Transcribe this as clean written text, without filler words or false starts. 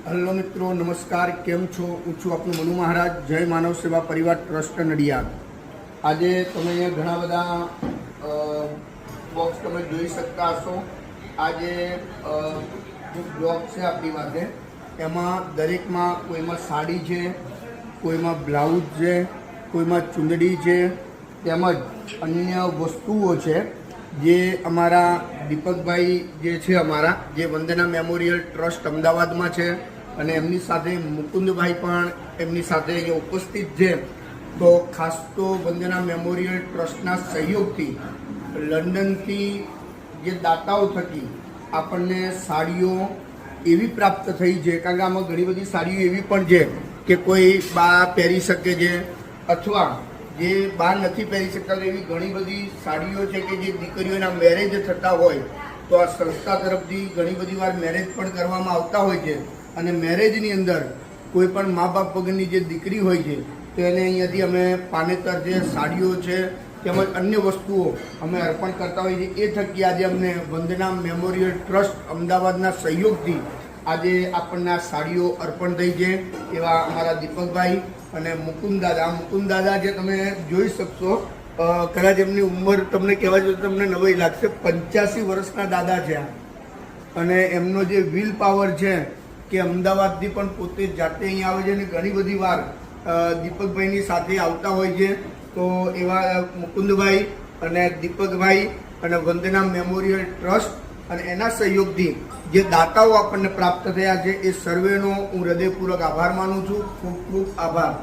Hello मित्रों, नमस्कार। केम छो? हूँ छूँ आपनु मनु महाराज, जय मानव सेवा परिवार ट्रस्ट नडियाद। आज तमे अहींया घणा बधा बॉक्स तमे जोई शकता हशो। आज जो ब्लॉग छे आपणी माटे एमां दरेकमां कोईमां साड़ी छे, कोईमां ब्लाउज छे, कोईमां चूंदड़ी छे, તેમજ अन्य वस्तुओं छे जे अमारा दीपकभाई जे छे अमारा जे वंदना मेमोरियल ट्रस्ट अमदावादमां छे અને એમની સાથે મુકુંદભાઈ પણ એમની સાથે અહીંયા ઉપસ્થિત છે। તો ખાસ તો વંદના મેમોરિયલ ટ્રસ્ટના સહયોગથી લંડનથી જે દાતાઓ થકી આપણને સાડીઓ એવી પ્રાપ્ત થઈ છે, કારણ કે આમાં ઘણી બધી સાડીઓ એવી પણ છે કે કોઈ બા પહેરી શકે છે અથવા જે બા નથી પહેરી શકતા એવી ઘણી બધી સાડીઓ છે કે જે દીકરીઓના મેરેજ થતા હોય તો આ સંસ્થા તરફથી ઘણી બધી વાર મેરેજ પણ કરવામાં આવતા હોય છે અને મેરેજની અંદર કોઈ પણ મા બાપ વગરની જે દીકરી હોય છે તો એને અહીંયાથી અમે પાનેતર છે, સાડીઓ છે તેમજ અન્ય વસ્તુઓ અમે અર્પણ કરતા હોઈએ છીએ। એ થકી આજે અમને વંદના મેમોરિયલ ટ્રસ્ટ અમદાવાદના સહયોગથી આજે આપણને આ સાડીઓ અર્પણ થઈ છે। એવા અમારા દીપકભાઈ અને મુકુંદ દાદા જે તમે જોઈ શકશો, કદાચ એમની ઉંમર તમને કહેવા જોઈએ તો તમને નવાઈ લાગશે, 85 વર્ષના દાદા છે અને એમનો જે વિલ પાવર છે કે અમદાવાદથી પણ પોતે જાતે અહીં આવે છે અને ઘણી બધી વાર દીપકભાઈની સાથે આવતા હોય છે। તો એવા મુકુંદભાઈ અને દીપકભાઈ અને વંદના મેમોરિયલ ટ્રસ્ટ અને એના સહયોગથી જે દાતાઓ આપણને પ્રાપ્ત થયા છે એ સર્વેનો હું હૃદયપૂર્વક આભાર માનું છું। ખૂબ ખૂબ આભાર।